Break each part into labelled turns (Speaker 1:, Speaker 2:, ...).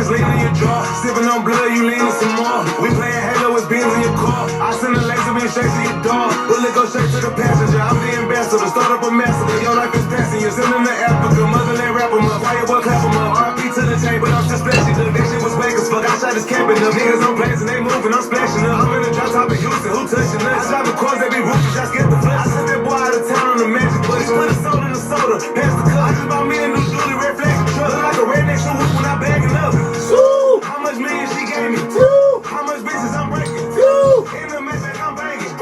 Speaker 1: just lean in your jaw. Sipping on blood, you leaning some more. We playing Halo with beans in your car. I send a laser beam straight to your door. Bullet go straight to the passenger. I'm the ambassador. Start up a massacre. Your life is passing. You're sending to Africa. Motherland rap 'em up. Quiet boy clap 'em up. RP to the chain, but I'm just splashing up. That shit was fake as fuck. I shot this camping up. Niggas on planes and they moving. I'm splashing up. I'm in the drop top in Houston. Who touching us? I drive the cars, they be rookies. I get the flash. I sent that boy out of town on the magic bus. Put a soda in the soda. Pass the cup. I just bought me a new Julie red flag truck. Look like a redneck shoe when I bagging up. Woo! How much million she gave me? Woo! How much bitches I'm breaking? Woo! In the match like I'm banging.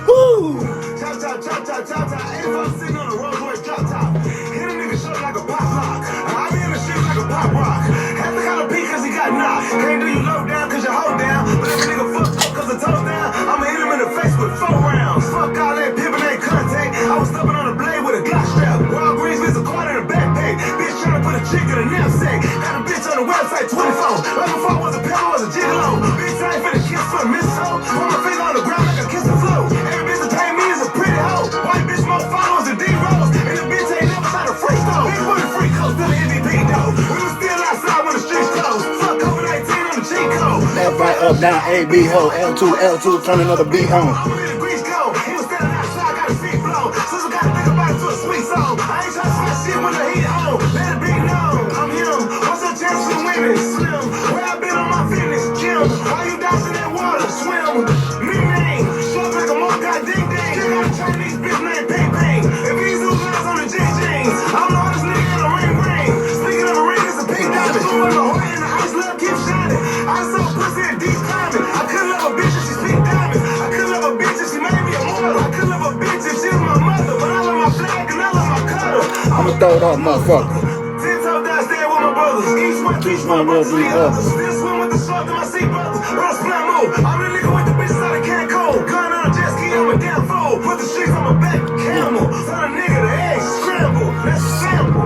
Speaker 1: Woo! Chop, chop, chop, chop, chop, chop. Ain't if I'm sitting on a Rolls Royce drop top. Hit a nigga short like a pop lock. I be in the streets like a pop rock. Had to call a P cause he got knocked. Can't do you low down cause you hold down. But if a nigga fucked up cause the toes down, I'ma hit him in the face with 4 rounds. Fuck all that pimpin' ain't contact. I was stubbing on a blade with a Glock strap. Wild Greens with a quad in a backpack. Bitch tryna put a chick in a knapsack. Got a bitch on the website 24. Right before I was a pimp, I was a gigolo. Bitch, I ain't finna kiss for a mistletoe. Put my face on the ground like I kiss the flow. Every bitch that pay me is a pretty hoe. White bitch more followers than D-Rose. And the bitch ain't never shot a free throw. Big booty free coast to the MVP though. We was still outside when the streets closed. Fuck COVID-19 on the cheat code.
Speaker 2: Left, right, up, down, A, B, ho. L2, L2, turn another B on.
Speaker 1: I'm in the grease go. He was standing outside, got his feet blown. Sister gotta think about it to a sweet song. I ain't tryna smash shit when the heat on. Let it be known. I'm him. What's the chance for women? Slim. Where I been on my fitness? Gym. Why you dodging that water? Swim. Me name. Short like a monk, got ding ding. Still got a Chinese bitch named Ping Ping. If he's who guns on the Jing Jings, I'm the hardest nigga in the ring ring. Speaking of the ring, it's a pink diamond. Two on the horn and the ice love keep shining. I saw pussy and deep climbing. I couldn't love a bitch if she speak diamond. I couldn't love a bitch if she made me a model. I couldn't love a bitch if she was my mother. But I love my flag and I love my cuddle.
Speaker 2: I'ma throw it off, motherfucker.
Speaker 1: 10 toes downstairs with my brothers. Each one brothers lead others. Still swim with the shark in my sea brothers. Bro, splat move. I'm the nigga with the bitches out of Cancun. Gun on a jet ski, I'm a damn fool. Put the streets on my back, camel. Son of nigga, the eggs scramble. That's a sample.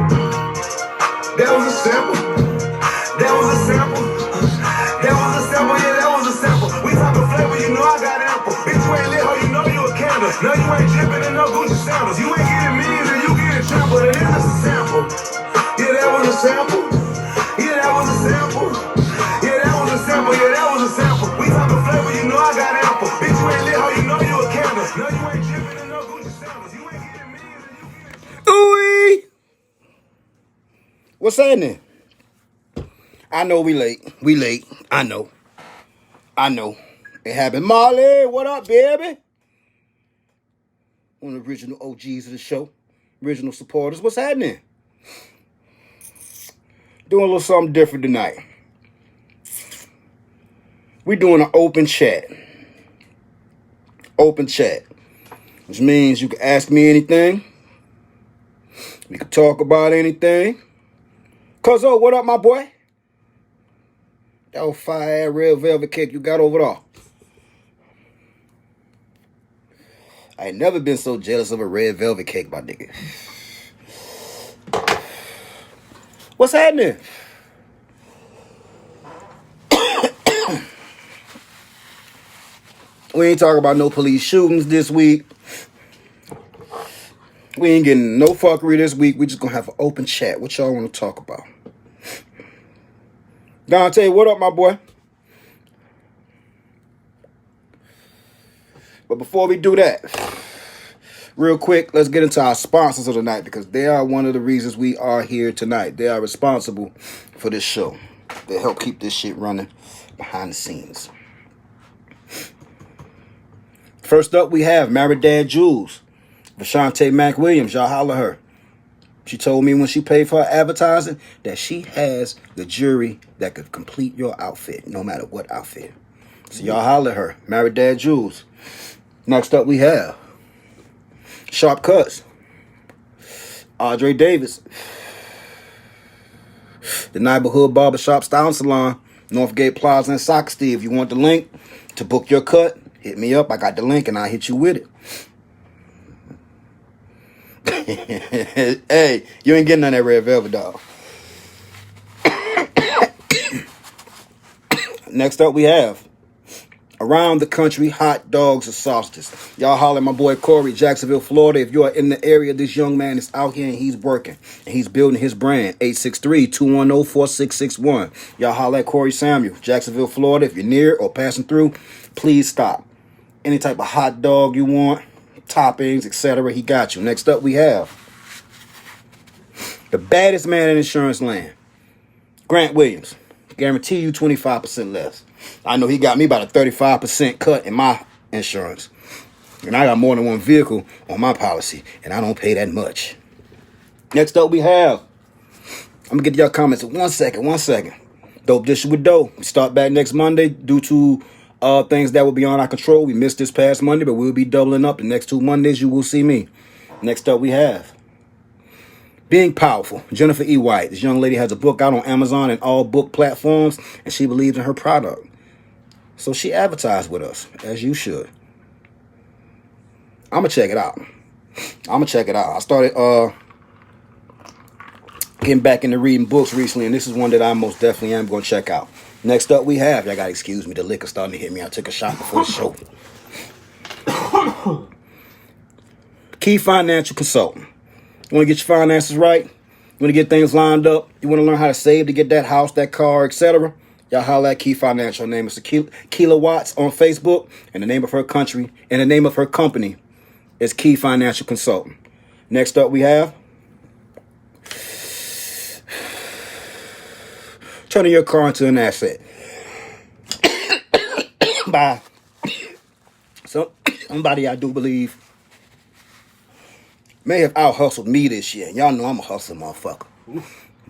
Speaker 1: That was a sample. That was a sample. That was a sample, yeah, that was a sample. We talkin' flavor, you know I got ample. Bitch, you ain't lit, ho, you know you a candle. No, you ain't drippin' in no Gucci sandals. You ain't getting millions and you getting trampled. And it's just a sample. Yeah, that was a sample. Yeah, that was a sample. Yeah, that was a sample. Yeah, that was a sample. We talkin' flavor, you know I got ample. Bitch, you ain't lit, ho, you know you a candle. No, you ain't drippin' in no Gucci sandals. You ain't getting millions and you getting...
Speaker 2: Ooh! What's happening? I know we late. We late. I know. It happened. Molly, what up, baby? One of the original OGs of the show. Original supporters. What's happening? Doing a little something different tonight. We doing an open chat. Open chat. Which means you can ask me anything. We can talk about anything. Cuzzo, what up, my boy? That old fire red velvet cake you got over there. I ain't never been so jealous of a red velvet cake, my nigga. What's happening? We ain't talking about no police shootings this week. We ain't getting no fuckery this week. We just gonna have an open chat. What y'all want to talk about? Dante, what up, my boy? But before we do that, real quick, let's get into our sponsors of the night because they are one of the reasons we are here tonight. They are responsible for this show. They help keep this shit running behind the scenes. First up, we have Married Dad Jules. Vashante Mack Williams, y'all holler her. She told me when she paid for her advertising that she has the jewelry that could complete your outfit, no matter what outfit. So y'all holler her. Married Dad Jules. Next up, we have Sharp Cuts. Audrey Davis. The Neighborhood Barbershop Style Salon, Northgate Plaza and Socksteady. If you want the link to book your cut, hit me up. I got the link and I'll hit you with it. Hey, you ain't getting none of that red velvet, dog. Next up, we have Around the country, hot dogs or sausages. Y'all holler at my boy Corey, Jacksonville, Florida. If you are in the area, this young man is out here and he's working. And he's building his brand. 863-210-4661. Y'all holler at Corey Samuel, Jacksonville, Florida. If you're near or passing through, please stop. Any type of hot dog you want, toppings, etc., he got you. Next up, we have the baddest man in insurance land, Grant Williams. Guarantee you 25% less. I know he got me about a 35% cut in my insurance. And I got more than one vehicle on my policy, and I don't pay that much. Next up, we have, I'm going to get to y'all comments in 1 second. Dope Dish with Dope. We start back next Monday due to things that will be on our control. We missed this past Monday, but we'll be doubling up. The next 2 Mondays, you will see me. Next up, we have Being Powerful, Jennifer E. White. This young lady has a book out on Amazon and all book platforms, and she believes in her product. So she advertised with us, as you should. I'm going to check it out. I started getting back into reading books recently, and this is one that I most definitely am going to check out. Next up, we have, y'all got to excuse me, the liquor starting to hit me. I took a shot before the show. Key Financial Consultant. You want to get your finances right? You want to get things lined up? You want to learn how to save to get that house, that car, etc.? Y'all holler at Key Financial. Her name is Kilowatts on Facebook, and the name of her company is Key Financial Consultant. Next up, we have turning your car into an asset. By somebody I do believe may have out hustled me this year. Y'all know I'm a hustling motherfucker.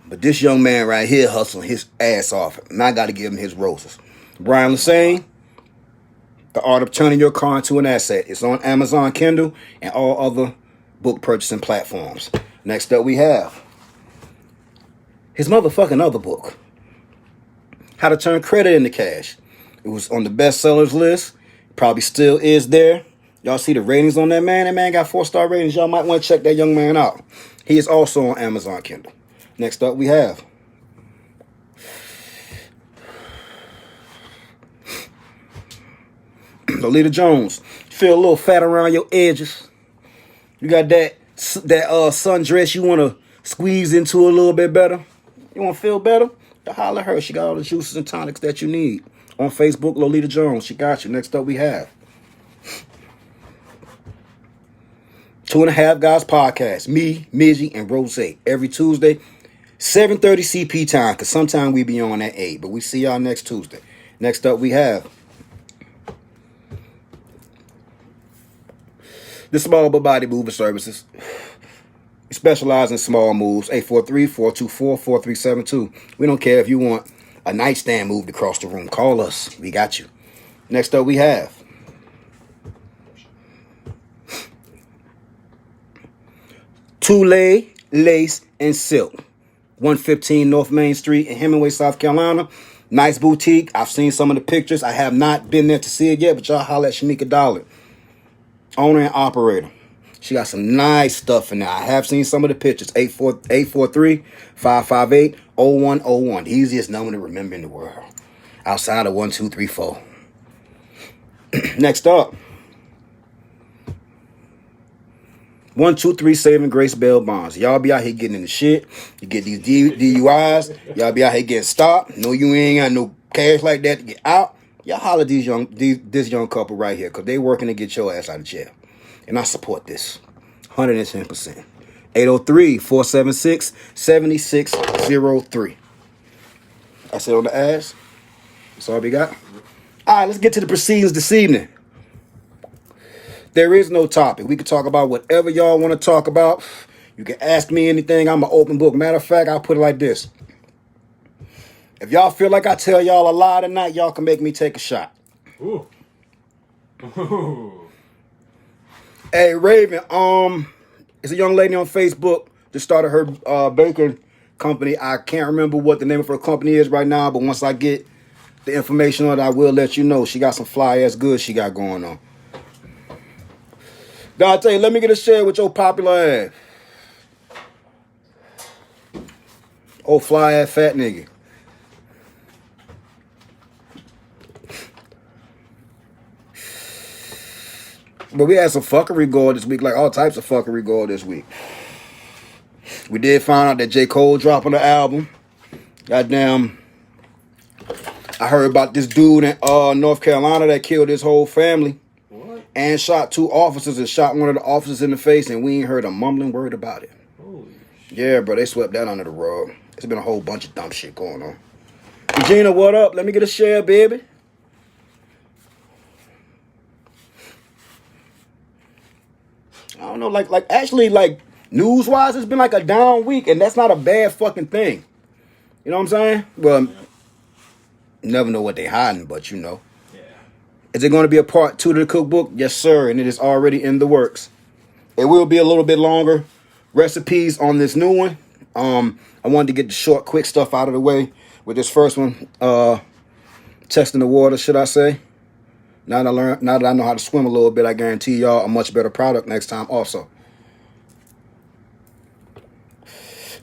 Speaker 2: But this young man right here hustling his ass off, and I got to give him his roses. Brian Lassane, The Art of Turning Your Car into an Asset. It's on Amazon Kindle and all other book purchasing platforms. Next up, we have his motherfucking other book, How to Turn Credit into Cash. It was on the bestsellers list. Probably still is there. Y'all see the ratings on that man? That man got 4-star ratings. Y'all might want to check that young man out. He is also on Amazon Kindle. Next up, we have Lolita Jones. Feel a little fat around your edges. You got that sundress you want to squeeze into a little bit better. You want to feel better? You holler at her. She got all the juices and tonics that you need. On Facebook, Lolita Jones. She got you. Next up, we have 2.5 Guys Podcast. Me, Midgie, and Rose. Every Tuesday, 7:30 CP time, because sometime we be on at 8. But we see y'all next Tuesday. Next up, we have the Small But Body Moving Services. We specialize in small moves. 843-424-4372. We don't care if you want a nightstand moved across the room. Call us. We got you. Next up, we have Tule, Lace, and Silk. 115 North Main Street in Hemingway, South Carolina. Nice boutique. I've seen some of the pictures. I have not been there to see it yet, but y'all holler at Shamika Dollar, owner and operator. She got some nice stuff in there. I have seen some of the pictures. 843-558-0101. The easiest number to remember in the world, outside of 1234. Next up, 123 Saving Grace Bail Bonds. Y'all be out here getting in the shit. You get these DUIs. Y'all be out here getting stopped. No, you ain't got no cash like that to get out. Y'all holler at this young couple right here, because they working to get your ass out of jail. And I support this 110%. 803-476-7603. That's it on the ass. That's all we got. All right, let's get to the proceedings this evening. There is no topic. We can talk about whatever y'all want to talk about. You can ask me anything. I'm an open book. Matter of fact, I'll put it like this. If y'all feel like I tell y'all a lie tonight, y'all can make me take a shot.
Speaker 3: Ooh. Ooh.
Speaker 2: Hey, Raven, it's a young lady on Facebook that started her baking company. I can't remember what the name of her company is right now, but once I get the information on it, I will let you know. She got some fly-ass goods she got going on. Dante, let me get a share with your popular ass. Oh, fly-ass fat nigga. But we had some fuckery going this week, like all types of fuckery going this week. We did find out that J. Cole dropping the album. Goddamn. I heard about this dude in North Carolina that killed his whole family.
Speaker 3: What?
Speaker 2: And shot 2 officers and shot one of the officers in the face, and we ain't heard a mumbling word about it.
Speaker 3: Holy shit.
Speaker 2: Yeah, bro, they swept that under the rug. There's been a whole bunch of dumb shit going on. Regina, what up? Let me get a share, baby. I don't know, like actually, like, news-wise, it's been like a down week, and that's not a bad fucking thing. You know what I'm saying? Well, you never know what they hiding, but you know.
Speaker 3: Yeah.
Speaker 2: Is it going to be a part 2 to the cookbook? Yes, sir, and it is already in the works. It will be a little bit longer recipes on this new one. I wanted to get the short, quick stuff out of the way with this first one. Testing the water, should I say? Now that I know how to swim a little bit, I guarantee y'all a much better product next time also.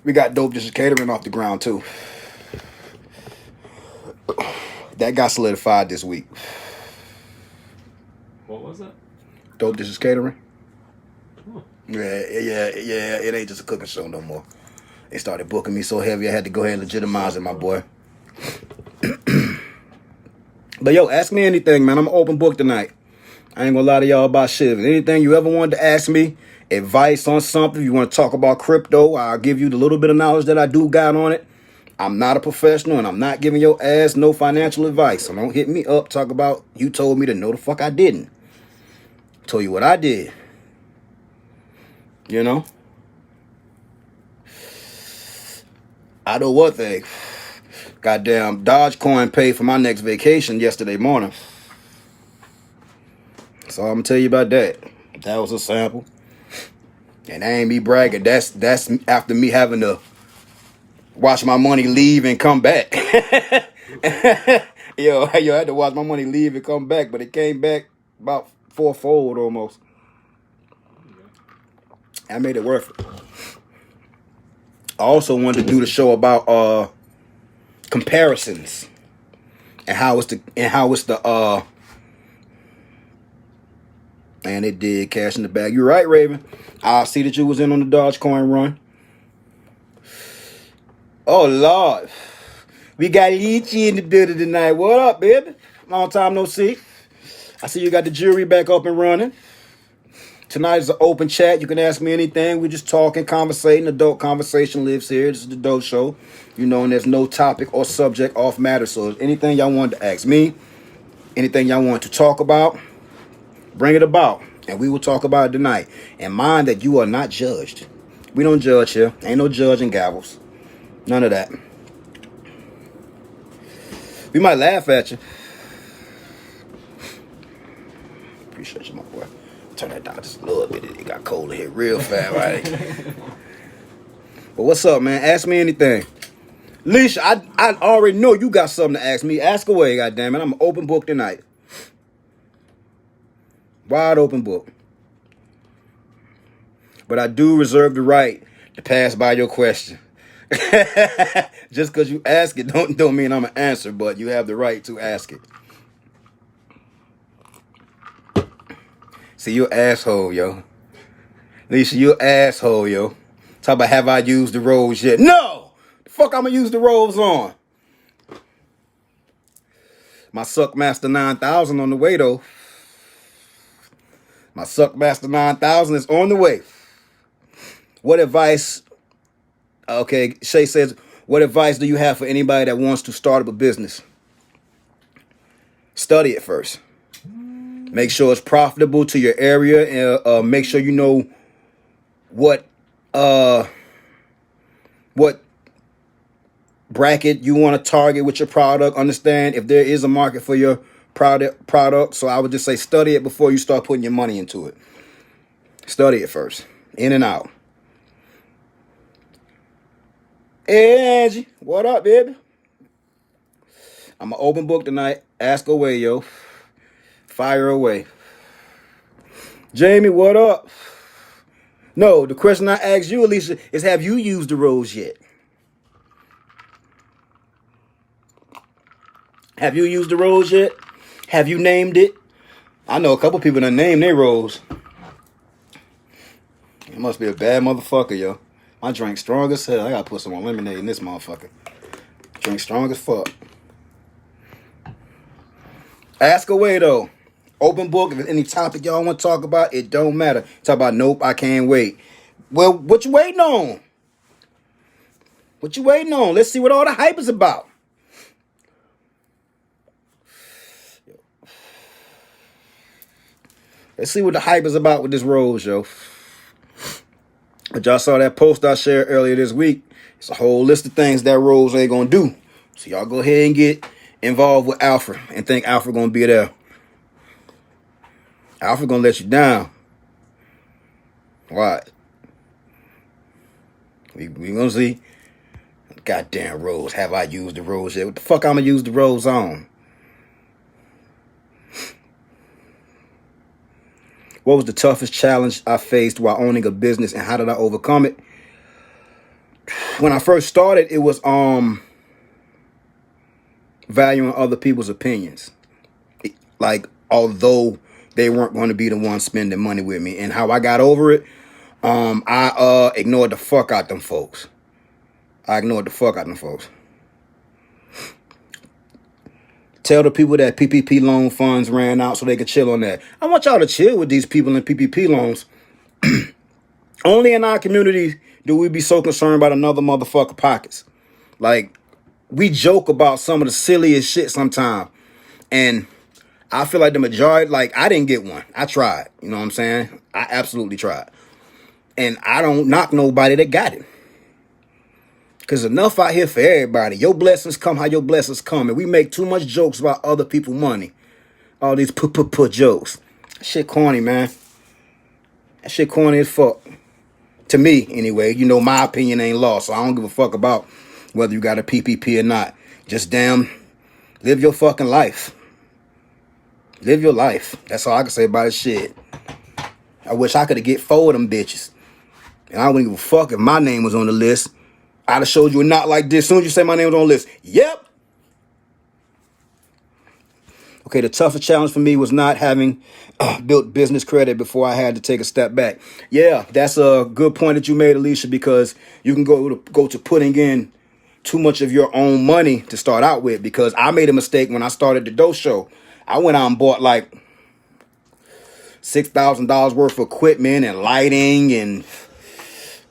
Speaker 2: We got Dope Dishes Catering off the ground too. That got solidified this week.
Speaker 3: What was it?
Speaker 2: Dope Dishes Catering.
Speaker 3: Huh.
Speaker 2: Yeah. It ain't just a cooking show no more. They started booking me so heavy I had to go ahead and legitimize it, my boy. But yo, ask me anything, man. I'm an open book tonight. I ain't gonna lie to y'all about shit. If anything you ever wanted to ask me, advice on something, you want to talk about crypto, I'll give you the little bit of knowledge that I do got on it. I'm not a professional, and I'm not giving your ass no financial advice. So don't hit me up, talk about you told me to. No, the fuck I didn't. Told you what I did. You know? I know one thing. Goddamn, Dogecoin paid for my next vacation yesterday morning. So I'm gonna tell you about that. That was a sample. And I ain't me bragging. That's after me having to watch my money leave and come back. yo, I had to watch my money leave and come back, but it came back about 4-fold almost. I made it worth it. I also wanted to do the show about comparisons and how it's the and it did cash in the bag. You're right, Raven. I see that you was in on the Dogecoin run. Oh Lord, we got Leechy in the building tonight. What up, baby? Long time no see. I see you got the jury back up and running. Tonight is an open chat. You can ask me anything. We're just talking, conversating. Adult conversation lives here. This is the Dope Show. You know, and there's no topic or subject off matter. So if anything y'all wanted to ask me, anything y'all want to talk about, bring it about. And we will talk about it tonight. And mind that you are not judged. We don't judge here. Ain't no judging gavels. None of that. We might laugh at you. Appreciate you, my boy. Turn that down just a little bit. It got cold in here real fast, right? But what's up, man? Ask me anything. Leisha, I already know you got something to ask me. Ask away, goddammit. I'm an open book tonight. Wide open book. But I do reserve the right to pass by your question. Just because you ask it don't mean I'm an answer, but you have the right to ask it. See, you asshole, yo. Lisa, you asshole, yo. Talk about have I used the robes yet? No! The fuck I'm gonna use the robes on? My Suckmaster 9000 on the way, though. My Suckmaster 9000 is on the way. What advice... Okay, Shay says, what advice do you have for anybody that wants to start up a business? Study it first. Make sure it's profitable to your area, and make sure you know what bracket you want to target with your product. Understand if there is a market for your product. So I would just say study it before you start putting your money into it. Study it first, in and out. Hey, Angie, what up, baby? I'm an open book tonight. Ask away, yo. Fire away. Jamie, what up? No, the question I asked you, Alicia, is have you used the rose yet? Have you used the rose yet? Have you named it? I know a couple people that name their roads. It must be a bad motherfucker, yo. My drink strong as hell. I gotta put some more lemonade in this motherfucker. Drink strong as fuck. Ask away though. Open book. If there's any topic y'all want to talk about, it don't matter. Talk about nope, I can't wait. Well, what you waiting on? What you waiting on? Let's see what all the hype is about. Let's see what the hype is about with this Rose, yo. But y'all saw that post I shared earlier this week. It's a whole list of things that Rose ain't gonna do. So y'all go ahead and get involved with Alfred and think Alfred gonna be there. Alfred gonna let you down. What? We gonna see. Goddamn Rose. Have I used the Rose yet? What the fuck I'm gonna use the Rose on? What was the toughest challenge I faced while owning a business, and how did I overcome it? When I first started, it was valuing other people's opinions. Like, although they weren't going to be the ones spending money with me. And how I got over it, I ignored the fuck out them folks. Tell the people that PPP loan funds ran out so they could chill on that. I want y'all to chill with these people in PPP loans. Only in our community do we be so concerned about another motherfucker pockets. Like, we joke about some of the silliest shit sometimes. And I feel like the majority, like, I didn't get one. I tried. You know what I'm saying? I absolutely tried. And I don't knock nobody that got it. Because enough out here for everybody. Your blessings come how your blessings come. And we make too much jokes about other people's money. All these put jokes. That shit corny, man. That shit corny as fuck. To me, anyway. You know, my opinion ain't law. So I don't give a fuck about whether you got a PPP or not. Just damn, live your fucking life. Live your life. That's all I can say about this shit. I wish I could have get 4 of them bitches. And I wouldn't give a fuck if my name was on the list. I'd have showed you a knot like this. As soon as you say my name was on the list. Yep. Okay, the toughest challenge for me was not having built business credit before I had to take a step back. Yeah, that's a good point that you made, Alicia, because you can go to putting in too much of your own money to start out with. Because I made a mistake when I started the Dough Show. I went out and bought like $6,000 worth of equipment and lighting and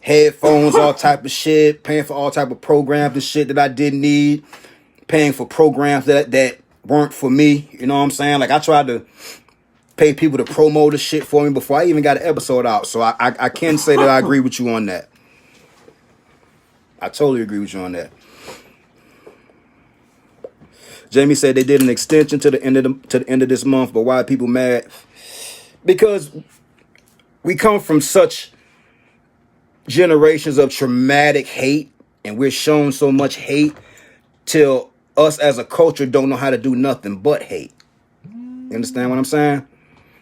Speaker 2: headphones, all type of shit, paying for all type of programs and shit that I didn't need, paying for programs that weren't for me. You know what I'm saying? Like, I tried to pay people to promote the shit for me before I even got an episode out. So I can say that I agree with you on that. I totally agree with you on that. Jamie said they did an extension to the end of this month, but why are people mad? Because we come from such generations of traumatic hate, and we're shown so much hate till us as a culture don't know how to do nothing but hate. You understand what I'm saying?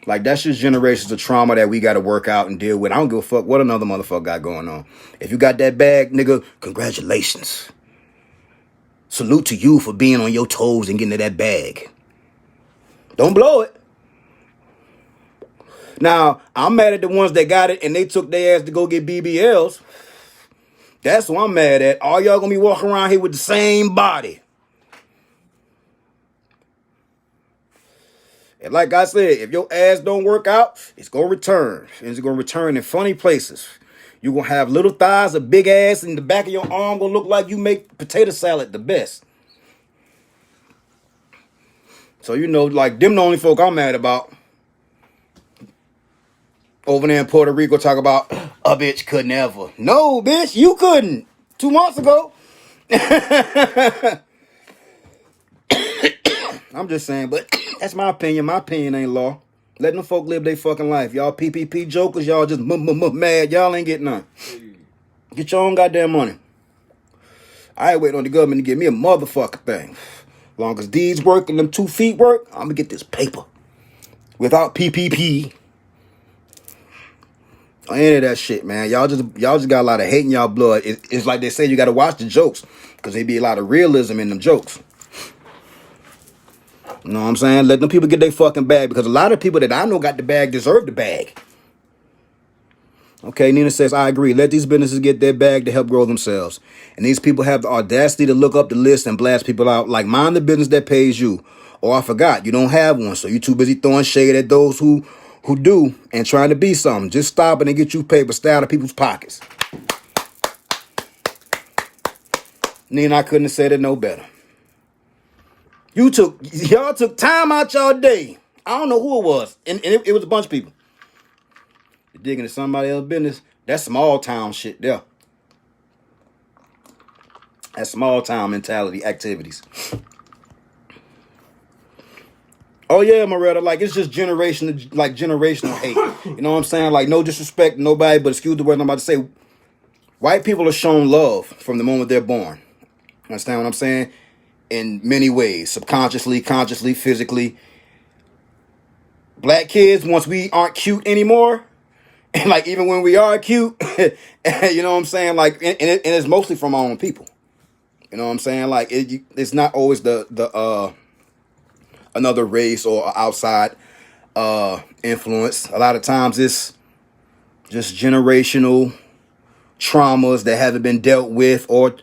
Speaker 2: Like, that's just generations of trauma that we got to work out and deal with. I don't give a fuck what another motherfucker got going on. If you got that bag, nigga, congratulations. Salute to you for being on your toes and getting to that bag. Don't blow it. Now, I'm mad at the ones that got it and they took their ass to go get BBLs. That's what I'm mad at. All y'all gonna be walking around here with the same body. And like I said, if your ass don't work out, it's gonna return. And it's gonna return in funny places. You're gonna have little thighs, a big ass, and the back of your arm gonna look like you make potato salad the best. So, you know, like, them the only folk I'm mad about. Over there in Puerto Rico talk about a bitch couldn't ever. No, bitch, you couldn't. 2 months ago. I'm just saying, but that's my opinion. My opinion ain't law. Letting them folk live their fucking life. Y'all PPP jokers, y'all just mad. Y'all ain't getting none. Get your own goddamn money. I ain't waiting on the government to give me a motherfucking thing. Long as these work and them 2 feet work, I'm gonna get this paper. Without PPP. Any of that shit, man. Y'all just got a lot of hate in y'all blood. It's like they say you got to watch the jokes because there be a lot of realism in them jokes. You know what I'm saying? Let them people get their fucking bag, because a lot of people that I know got the bag deserve the bag. Okay, Nina says, I agree. Let these businesses get their bag to help grow themselves. And these people have the audacity to look up the list and blast people out. Like, mind the business that pays you. Or I forgot, you don't have one, so you're too busy throwing shade at those who do and trying to be something. Just stop it and get you paper. Stay out of people's pockets. Nina, I couldn't have said it no better. Y'all took time out y'all day. I don't know who it was. And it was a bunch of people. You're digging into somebody else's business. That's small town shit there. That's small town mentality activities. Oh yeah, Moretta, like it's just generational hate. You know what I'm saying? Like, no disrespect to nobody, but excuse the word I'm about to say. White people are shown love from the moment they're born. Understand what I'm saying? In many ways, subconsciously, consciously, physically. Black kids, once we aren't cute anymore, and like even when we are cute, you know what I'm saying? Like, and it's mostly from our own people. You know what I'm saying? Like, it's not always the another race or outside influence. A lot of times it's just generational traumas that haven't been dealt with or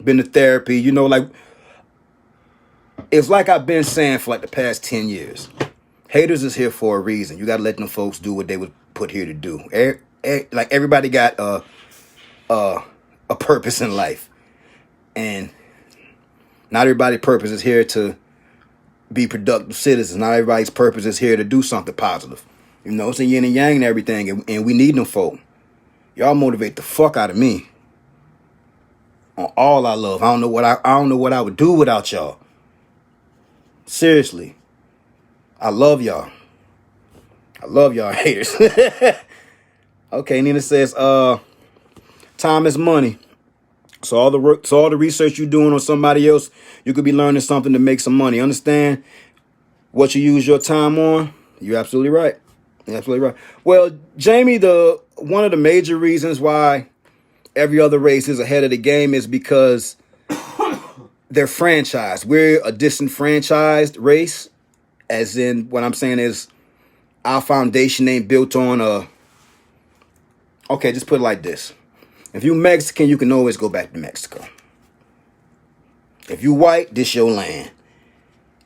Speaker 2: been to therapy. You know, like, it's like I've been saying for like the past 10 years. Haters is here for a reason. You got to let them folks do what they were put here to do. Like, everybody got a purpose in life. And not everybody's purpose is here to be productive citizens. Not everybody's purpose is here to do something positive. You know, it's a yin and yang and everything. And we need them folk. Y'all motivate the fuck out of me. On all I love. I don't know what I would do without y'all. Seriously. I love y'all. I love y'all haters. Okay, Nina says, time is money. So all the research you're doing on somebody else, you could be learning something to make some money. Understand what you use your time on? You're absolutely right. You're absolutely right. Well, Jamie, one of the major reasons why every other race is ahead of the game is because they're franchised. We're a disenfranchised race. As in, what I'm saying is our foundation ain't built on okay, just put it like this. If you Mexican, you can always go back to Mexico. If you white, this your land.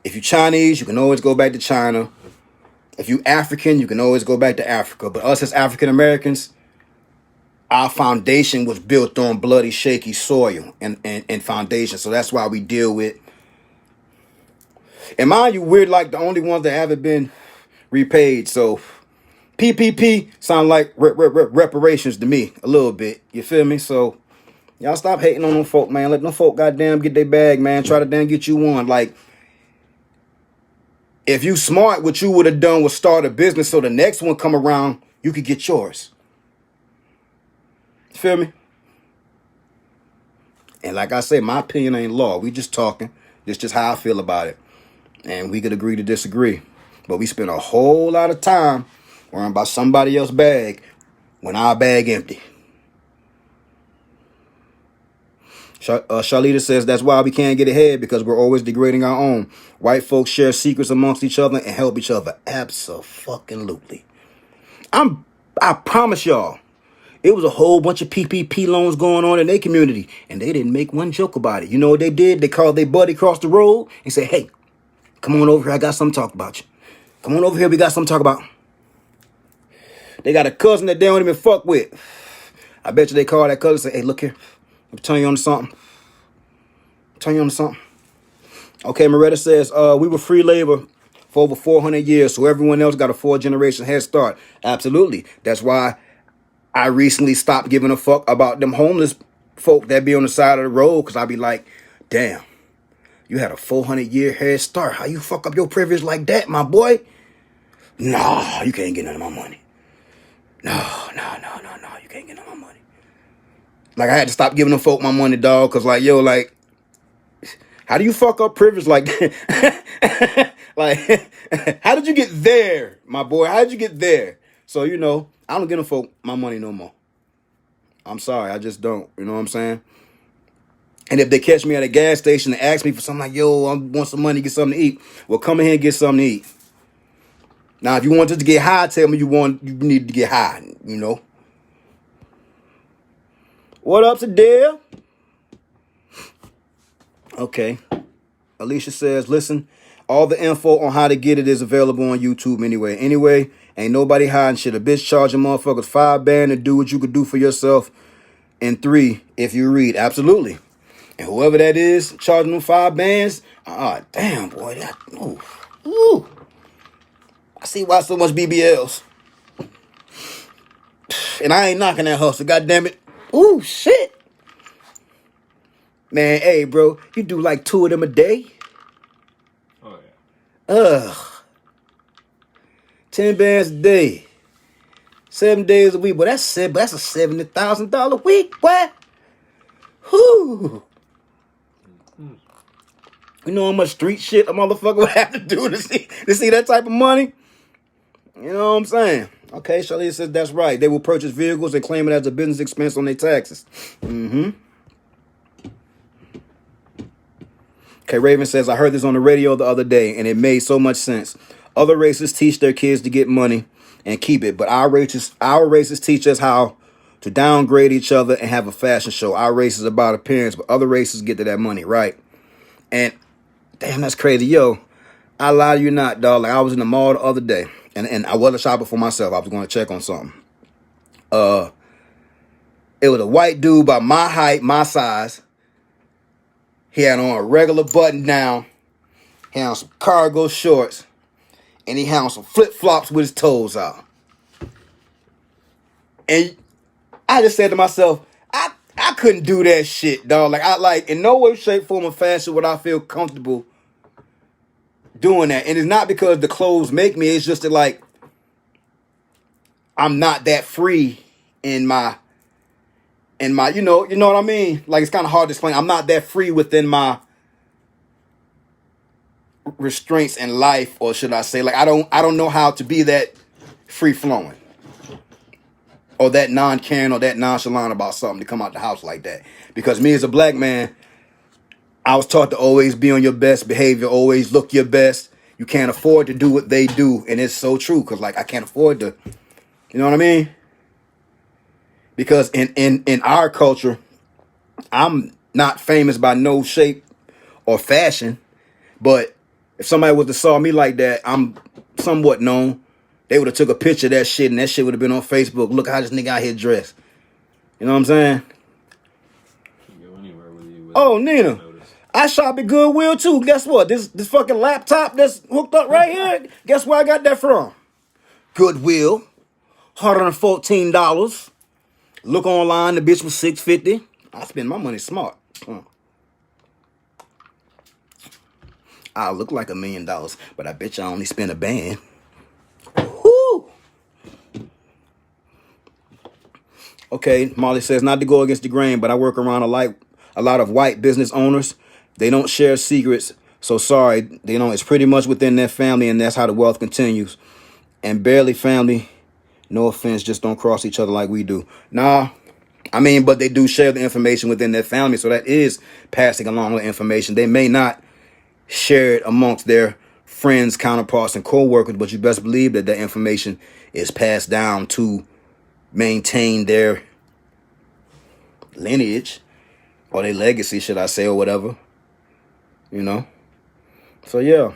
Speaker 2: If you Chinese, you can always go back to China. If you African, you can always go back to Africa. But us as African Americans, our foundation was built on bloody, shaky soil and foundation. So that's why we deal with. And mind you, we're like the only ones that haven't been repaid. So PPP sound like reparations to me a little bit. You feel me? So y'all stop hating on them folk, man. Let them folk goddamn get their bag, man. Try to damn get you one. Like, if you smart, what you would have done was start a business so the next one come around, you could get yours. You feel me? And like I say, my opinion ain't law. We just talking. It's just how I feel about it. And we could agree to disagree. But we spend a whole lot of time worrying about somebody else's bag when our bag empty. Shalita says that's why we can't get ahead, because we're always degrading our own. White folks share secrets amongst each other and help each other. Abso-fucking-lutely. I promise y'all, it was a whole bunch of PPP loans going on in their community, and they didn't make one joke about it. You know what they did? They called their buddy across the road and said, hey, come on over here. I got something to talk about you. Come on over here. We got something to talk about. They got a cousin that they don't even fuck with. I bet you they call that cousin and say, hey, look here. Let me turn you on to something. Okay, Moretta says, we were free labor for over 400 years, so everyone else got a 4-generation head start. Absolutely. That's why I recently stopped giving a fuck about them homeless folk that be on the side of the road, because I be like, damn, you had a 400-year head start. How you fuck up your privilege like that, my boy? Nah, you can't get none of my money. No, you can't get none of my money. Like, I had to stop giving them folk my money, dog, because, like, yo, like, how do you fuck up privilege like that? Like, how did you get there, my boy? How did you get there? So, you know, I don't give them folk my money no more. I'm sorry, I just don't. You know what I'm saying? And if they catch me at a gas station and ask me for something like, yo, I want some money, get something to eat. Well, come in here and get something to eat. Now, if you want us to get high, tell me you need to get high, you know. What up, Sadell? Okay. Alicia says, listen, all the info on how to get it is available on YouTube anyway. Anyway, ain't nobody hiding shit. A bitch charging motherfuckers $5 to do what you could do for yourself in 3 if you read. Absolutely. And whoever that is charging them $5, damn, boy. Ooh. I see why so much BBLs. And I ain't knocking that hustle, goddamn it. Ooh, shit. Man, hey, bro, you do like 2 of them a day?
Speaker 3: Oh, yeah.
Speaker 2: Ugh. 10 bands a day. 7 days a week. But that's a $70,000 week, boy. Whew. You know how much street shit a motherfucker would have to do to see that type of money? You know what I'm saying? Okay, Charlie says that's right. They will purchase vehicles and claim it as a business expense on their taxes. Mm-hmm. Okay, Raven says, I heard this on the radio the other day, and it made so much sense. Other races teach their kids to get money and keep it, but our races teach us how to downgrade each other and have a fashion show. Our race is about appearance, but other races get to that money, right? And, damn, that's crazy. Yo, I lie to you not, dog. Like, I was in the mall the other day, and I wasn't shopping for myself. I was going to check on something. It was a white dude about my height, my size. He had on a regular button down. He had on some cargo shorts. And he had on some flip-flops with his toes out. And I just said to myself, I couldn't do that shit, dog. Like, in no way, shape, form, or fashion would I feel comfortable doing that. And it's not because the clothes make me. It's just that, like, I'm not that free in my, you know what I mean? Like, it's kind of hard to explain. I'm not that free within my restraints in life, or should I say, like, I don't know how to be that free flowing, or that non-caring, or that nonchalant about something to come out the house like that. Because me as a black man, I was taught to always be on your best behavior, always look your best. You can't afford to do what they do, and it's so true. Because, like, I can't afford to, you know what I mean? Because in our culture, I'm not famous by no shape or fashion, but if somebody was to saw me like that, I'm somewhat known. They would have took a picture of that shit, and that shit would have been on Facebook. Look how this nigga out here dressed. You know what I'm saying?
Speaker 3: Can't go anywhere with you.
Speaker 2: Oh, Nina, I shop at Goodwill too. Guess what? This fucking laptop that's hooked up right here. Guess where I got that from? Goodwill, $114. Look online, the bitch was $650. I spend my money smart. I look like $1 million, but I bet you I only spend a band. Woo! Okay, Molly says, not to go against the grain, but I work around a lot of white business owners. They don't share secrets, so sorry. You know, it's pretty much within their family, and that's how the wealth continues. And barely family, no offense, just don't cross each other like we do. Nah, I mean, but they do share the information within their family, so that is passing along the information. They may not share it amongst their friends, counterparts, and co-workers, but you best believe that that information is passed down to maintain their lineage, or their legacy, should I say, or whatever. You know? So, yeah.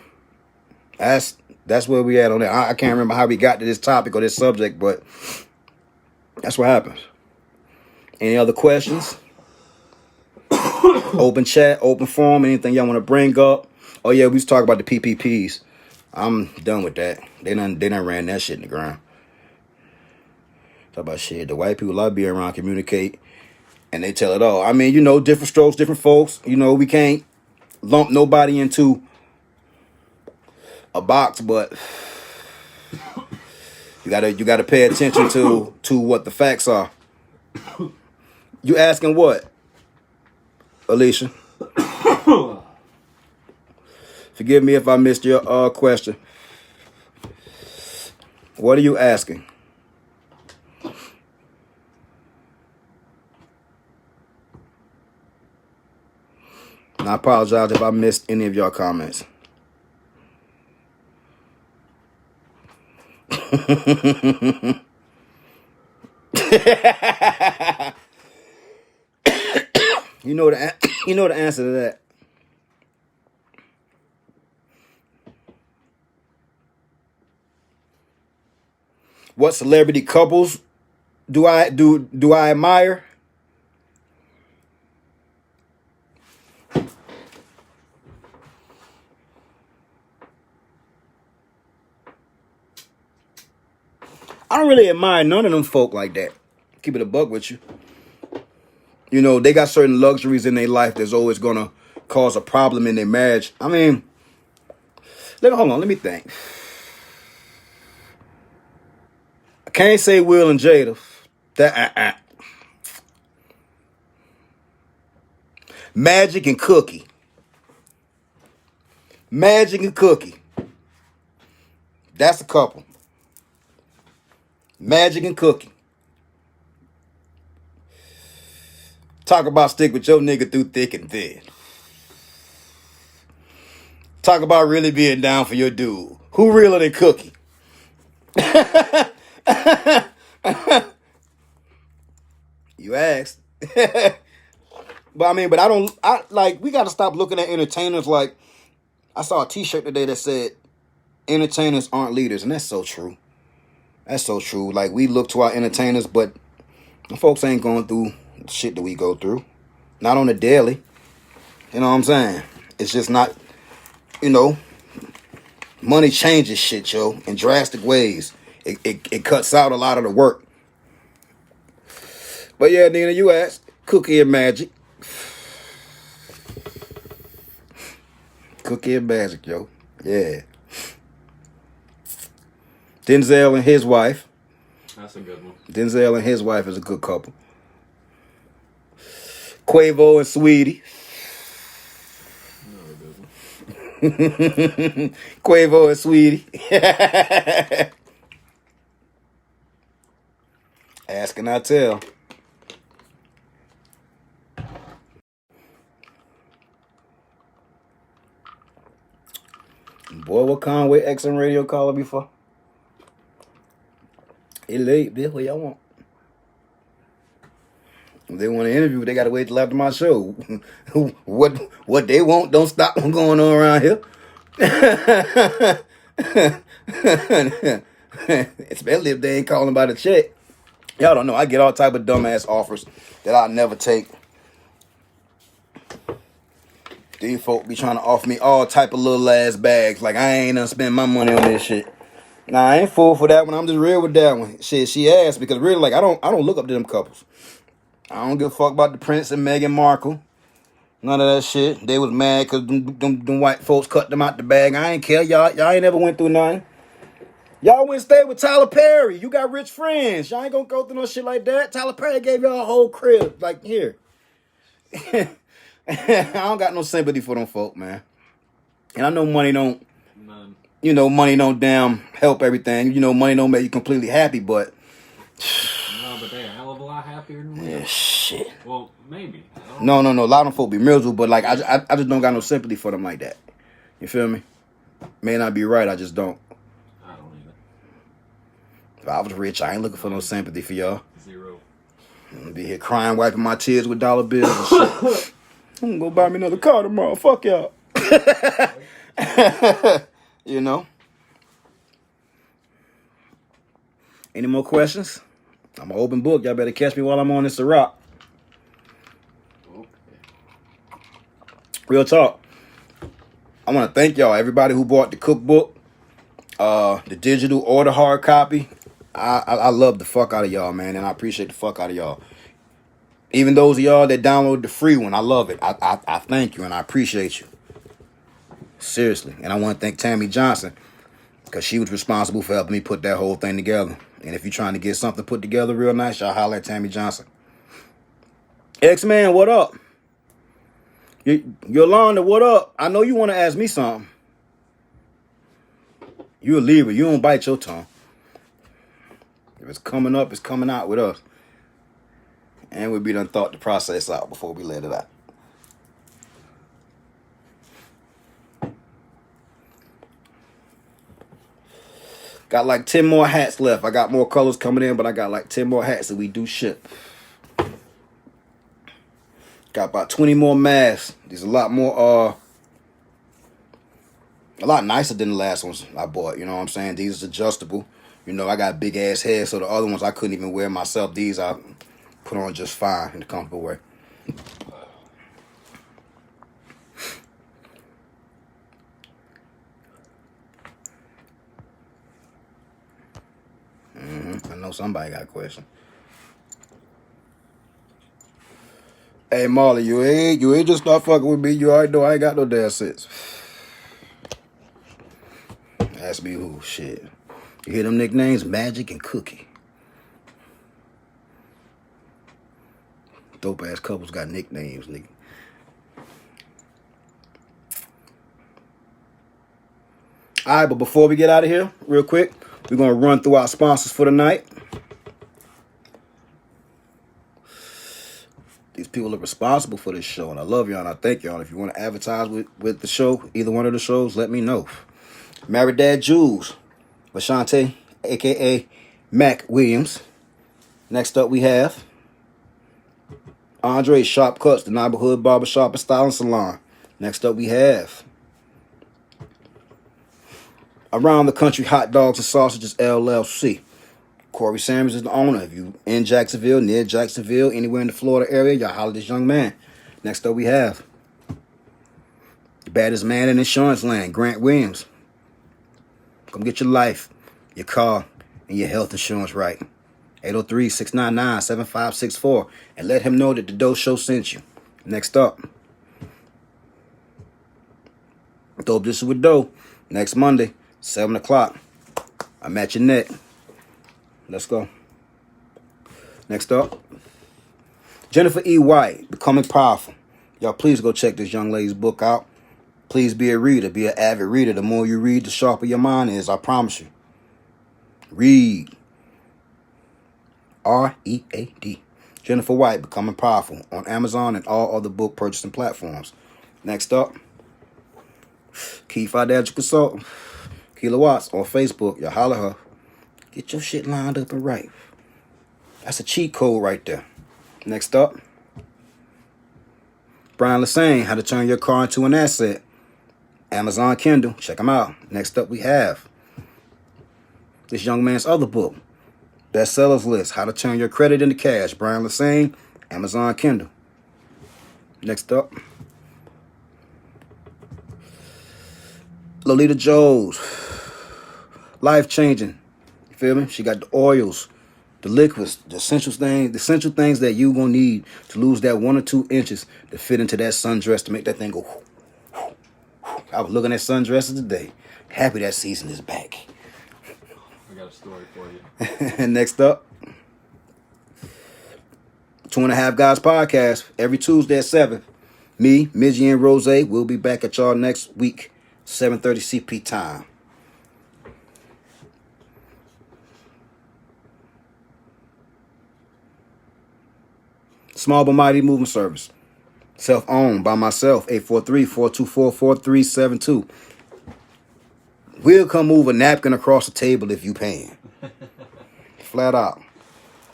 Speaker 2: That's where we at on that. I can't remember how we got to this topic or this subject, but that's what happens. Any other questions? Open chat, open forum, anything y'all want to bring up? Oh, yeah, we was talking about the PPPs. I'm done with that. They done ran that shit in the ground. Talk about shit. The white people I be around communicate, and they tell it all. I mean, you know, different strokes, different folks. You know, we can't lump nobody into a box, but you gotta pay attention to what the facts are. You asking what, Alicia? Forgive me if I missed your question. What are you asking? And I apologize if I missed any of y'all comments. You know the answer to that. What celebrity couples do I admire? I don't really admire none of them folk like that. Keep it a buck with you. You know, they got certain luxuries in their life that's always gonna cause a problem in their marriage. I mean, hold on, let me think. I can't say Will and Jada. Magic and Cookie. Magic and Cookie. That's a couple. Magic and Cookie. Talk about stick with your nigga through thick and thin. Talk about really being down for your dude. Who realer than Cookie? You asked. But we gotta stop looking at entertainers like, I saw a t-shirt today that said entertainers aren't leaders, and that's so true. That's so true. Like, we look to our entertainers, but the folks ain't going through shit that we go through. Not on the daily. You know what I'm saying? It's just not, money changes shit, yo, in drastic ways. It cuts out a lot of the work. But yeah, Nina, you asked. Cookie and Magic. Cookie and Magic, yo. Yeah. Denzel and his wife.
Speaker 3: That's a good one.
Speaker 2: Denzel and his wife is a good couple. Quavo and Sweetie.
Speaker 3: Another good one.
Speaker 2: Quavo and Sweetie. Ask and I tell. Boy, what Conway XM radio calling me for? It late, bitch. What y'all want? If they want to interview, they got to wait till after my show. What they want don't stop them going on around here. Especially if they ain't calling about a check. Y'all don't know. I get all type of dumbass offers that I'll never take. These folk be trying to offer me all type of little ass bags. Like, I ain't gonna spend my money on this shit. Nah, I ain't fool for that one. I'm just real with that one. Shit, she asked because really, like, I don't look up to them couples. I don't give a fuck about the Prince and Meghan Markle. None of that shit. They was mad because them white folks cut them out the bag. I ain't care. Y'all ain't never went through nothing. Y'all went stay with Tyler Perry. You got rich friends. Y'all ain't gonna go through no shit like that. Tyler Perry gave y'all a whole crib. Like, here. I don't got no sympathy for them folk, man. And I know money don't,
Speaker 3: None.
Speaker 2: Money don't damn help everything. Money don't make you completely happy, but...
Speaker 3: No, but they're a hell of a lot happier than we.
Speaker 2: Yeah, shit.
Speaker 3: Well, maybe.
Speaker 2: No. A lot of them folk be miserable, but, like, I just don't got no sympathy for them like that. You feel me? May not be right, I just don't.
Speaker 3: I don't either.
Speaker 2: If I was rich, I ain't looking for no sympathy for y'all.
Speaker 3: Zero.
Speaker 2: I'm gonna be here crying, wiping my tears with dollar bills and shit. I'm gonna go buy me another car tomorrow. Fuck y'all. Any more questions? I'm an open book. Y'all better catch me while I'm on this Ciroc.
Speaker 3: Okay.
Speaker 2: Real talk. I want to thank y'all, everybody who bought the cookbook, the digital or the hard copy. I love the fuck out of y'all, man, and I appreciate the fuck out of y'all. Even those of y'all that download the free one, I love it. I thank you and I appreciate you. Seriously. And I want to thank Tammy Johnson because she was responsible for helping me put that whole thing together. And if you're trying to get something put together real nice, y'all holler at Tammy Johnson. X-Man, what up? Yolanda, what up? I know you want to ask me something. You a Libra. You don't bite your tongue. If it's coming up, it's coming out with us. And we done thought the process out before we let it out. Got like 10 more hats left. I got more colors coming in, but I got like 10 more hats that we do ship. Got about 20 more masks. These a lot more, a lot nicer than the last ones I bought. You know what I'm saying? These is adjustable. You know, I got big ass head, so the other ones I couldn't even wear myself. These I put on just fine in a comfortable way. I know somebody got a question. Hey Marley, you ain't just start fucking with me. You already know I ain't got no damn sense. Ask me who? Shit. You hear them nicknames? Magic and Cookie. Dope ass couples got nicknames, nigga. Alright, but before we get out of here, real quick, we're gonna run through our sponsors for the night. These people are responsible for this show, and I love y'all, and I thank y'all. If you want to advertise with the show, either one of the shows, let me know. Married Dad Jules, Vashante, a.k.a. Mac Williams. Next up, we have Andre Sharp Cuts, the neighborhood barbershop and styling salon. Next up, we have Around the Country Hot Dogs and Sausages, LLC. Corey Sanders is the owner. If you in Jacksonville, near Jacksonville, anywhere in the Florida area, y'all holler this young man. Next up, we have the baddest man in insurance land, Grant Williams. Come get your life, your car, and your health insurance right. 803-699-7564. And let him know that the Dope Show sent you. Next up, Dope This is with Dope. Next Monday, 7 o'clock. I'm at your neck. Let's go. Next up, Jennifer E. White, Becoming Powerful. Y'all please go check this young lady's book out. Please be a reader. Be an avid reader. The more you read, the sharper your mind is. I promise you. Read. R-E-A-D. Jennifer White, Becoming Powerful. On Amazon and all other book purchasing platforms. Next up, Key Financial Consultant. Keela Watts on Facebook. Y'all holler her. Get your shit lined up and right. That's a cheat code right there. Next up, Brian Lassane, How to Turn Your Car into an Asset. Amazon Kindle. Check them out. Next up, we have this young man's other book, Bestsellers List, How to Turn Your Credit into Cash. Brian Lassane, Amazon Kindle. Next up, Lolita Jones, Life Changing. You feel me? She got the oils, the liquids, the essential things that you gonna need to lose that 1 or 2 inches to fit into that sundress to make that thing go. I was looking at sundresses today. Happy that season is back.
Speaker 3: I got a story for you.
Speaker 2: And next up, 2.5 Guys Podcast, every Tuesday at 7. Me, Midgie, and Rose will be back at y'all next week, 7:30 CP time. Small but Mighty Moving Service. Self-owned by myself, 843-424-4372. We'll come move a napkin across the table if you paying. Flat out.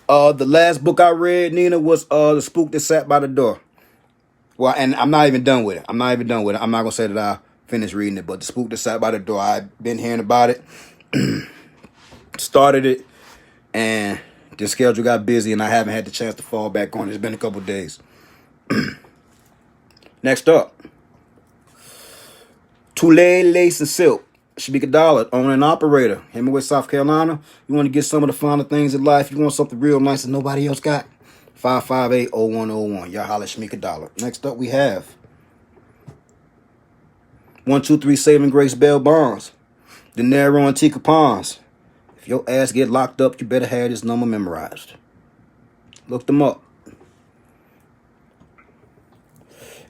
Speaker 2: The last book I read, Nina, was The Spook That Sat by the Door. Well, and I'm not even done with it. I'm not going to say that I finished reading it, but The Spook That Sat by the Door, I've been hearing about it. Started it, and the schedule got busy, and I haven't had the chance to fall back on it. It's been a couple days. Next up, Tulane Lace and Silk. Shamika Dollar, owner and operator, Hemingway, South Carolina. You want to get some of the finer things in life? You want something real nice that nobody else got? 558-0101. Y'all holler at Shamika Dollar. Next up, we have 123 Saving Grace Bell Bonds. De Niro and Tika Ponds. If your ass get locked up, you better have this number memorized. Look them up.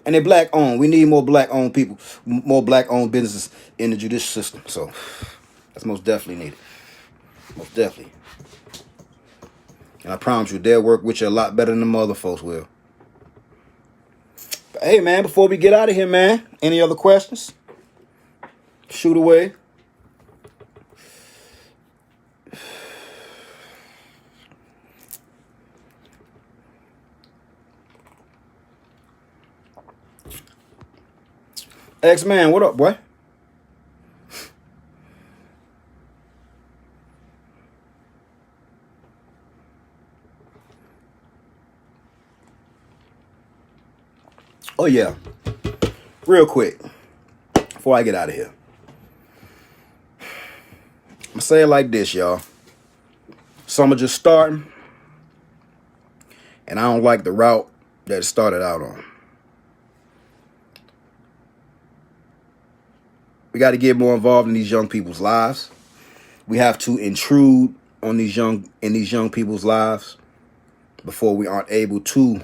Speaker 2: And they're black owned. We need more black owned people, more black owned businesses in the judicial system. So that's most definitely needed. Most definitely. And I promise you, they'll work with you a lot better than the mother folks will. But hey, man, before we get out of here, man, any other questions? Shoot away. X-Man, what up, boy? Oh, yeah. Real quick, before I get out of here. I'm going to say it like this, y'all. Summer just starting. And I don't like the route that it started out on. We got to get more involved in these young people's lives. We have to intrude on these young people's lives before we aren't able to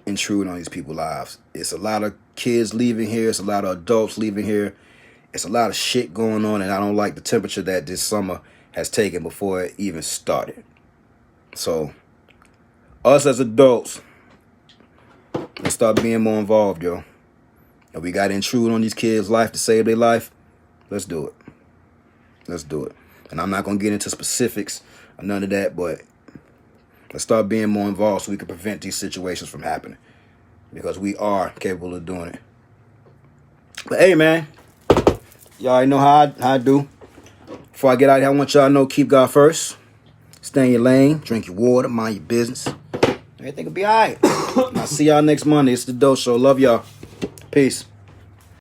Speaker 2: intrude on these people's lives. It's a lot of kids leaving here. It's a lot of adults leaving here. It's a lot of shit going on, and I don't like the temperature that this summer has taken before it even started. So, us as adults, let's start being more involved, yo. And we got to intrude on these kids' life to save their life. Let's do it. Let's do it. And I'm not going to get into specifics or none of that, but let's start being more involved so we can prevent these situations from happening. Because we are capable of doing it. But hey, man, y'all already know how I do. Before I get out of here, I want y'all to know, keep God first. Stay in your lane. Drink your water. Mind your business. Everything will be all right. I'll see y'all next Monday. It's the Doe Show. Love y'all. Peace.